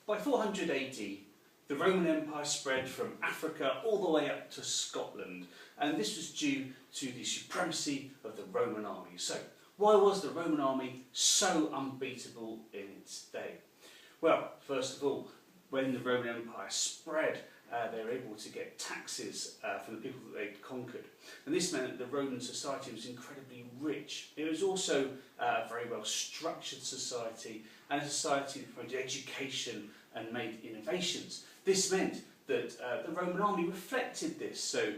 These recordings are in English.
By 400 AD, the Roman Empire spread from Africa all the way up to Scotland, and this was due to the supremacy of the Roman army. So, why was the Roman army so unbeatable in its day? Well, first of all, when the Roman Empire spread, they were able to get taxes from the people that they'd conquered. And this meant that the Roman society was incredibly rich. It was also a very well structured society, and a society that promoted education and made innovations. This meant that the Roman army reflected this, so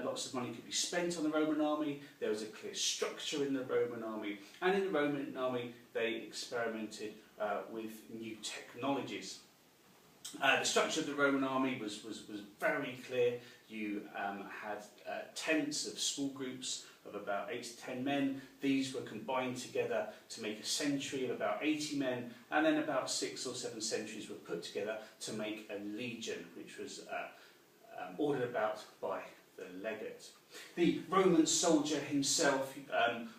lots of money could be spent on the Roman army, there was a clear structure in the Roman army, and in the Roman army they experimented with new technologies. The structure of the Roman army was very clear. You had tents of small groups of about 8 to 10 men. These were combined together to make a century of about 80 men, and then about 6 or 7 centuries were put together to make a legion, which was ordered about by the legate. The Roman soldier himself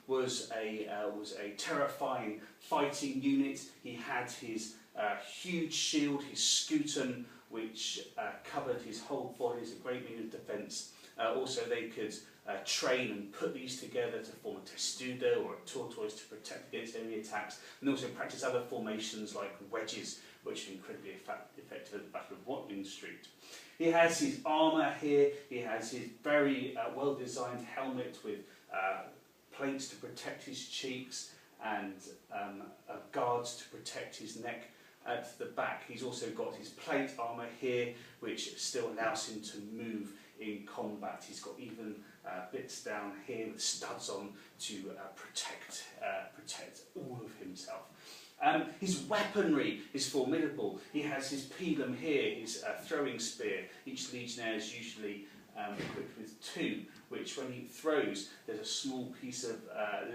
was a terrifying fighting unit. He had his huge shield, his scutum, which covered his whole body as a great means of defence. Also, they could train and put these together to form a testudo or a tortoise to protect against enemy attacks, and also practice other formations like wedges, which are incredibly effective at the Battle of Watling Street. He has his armour here, he has his very well-designed helmet with plates to protect his cheeks and guards to protect his neck at the back. He's also got his plate armour here, which still allows him to move in combat. He's got even bits down here with studs on to protect all of himself. His weaponry is formidable. He has his pilum here, his throwing spear. Each legionnaire is usually equipped with 2, which when he throws, there's a small piece of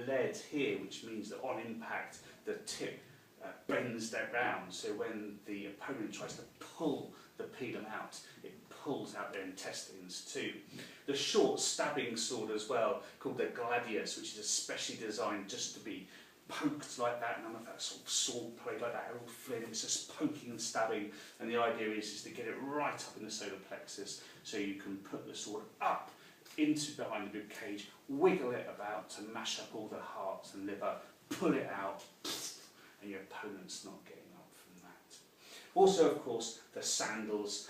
lead here, which means that on impact, the tip bends that round, so when the opponent tries to pull the pilum out, it pulls out their intestines too. The short stabbing sword as well, called the gladius, which is especially designed just to be poked like that, none of that sort of sword play like that, Errol Flynn, it's just poking and stabbing, and the idea is to get it right up in the solar plexus, so you can put the sword up into behind the rib cage, wiggle it about to mash up all the heart and liver, pull it out, and your opponent's not getting up from that. Also, of course, the sandals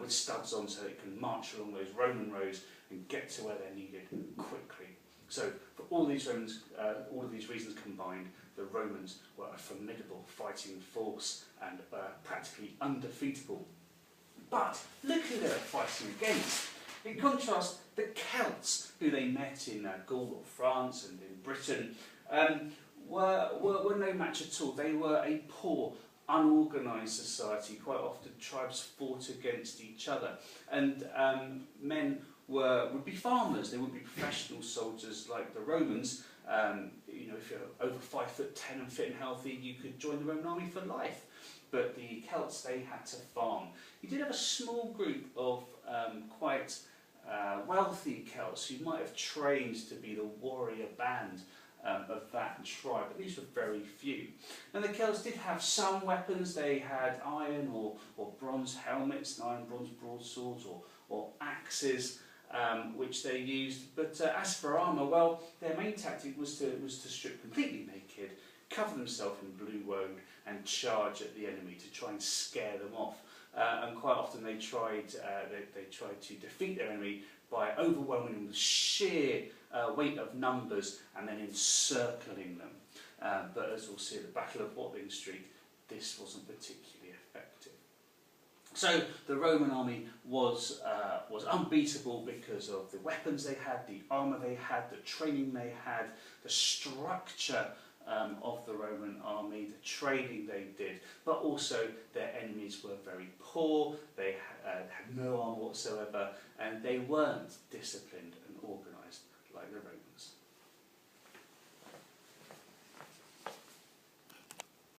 with studs on so it can march along those Roman roads and get to where they're needed quickly. So, for all these reasons combined, the Romans were a formidable fighting force and practically undefeatable. But look who they were fighting against. In contrast, the Celts, who they met in Gaul or France and in Britain, were no match at all. They were a poor, unorganised society. Quite often tribes fought against each other, and men would be farmers. They wouldn't be professional soldiers like the Romans. You know, if you're over 5'10" and fit and healthy, you could join the Roman army for life. But the Celts, they had to farm. You did have a small group of quite wealthy Celts who might have trained to be the warrior band of that tribe, but these were very few. And the Celts did have some weapons. They had iron or bronze helmets, iron bronze broadswords or axes, which they used. But as for armour, well, their main tactic was to strip completely naked, cover themselves in blue woad, and charge at the enemy to try and scare them off. And quite often they tried to defeat their enemy by overwhelming them with sheer weight of numbers and then encircling them. But as we'll see at the Battle of Watling Street, this wasn't particularly effective. So the Roman army was unbeatable because of the weapons they had, the armour they had, the training they had, the structure of the Roman army, the training they did, but also their enemies were very poor, they had no armour whatsoever, and they weren't disciplined and organised like the Romans.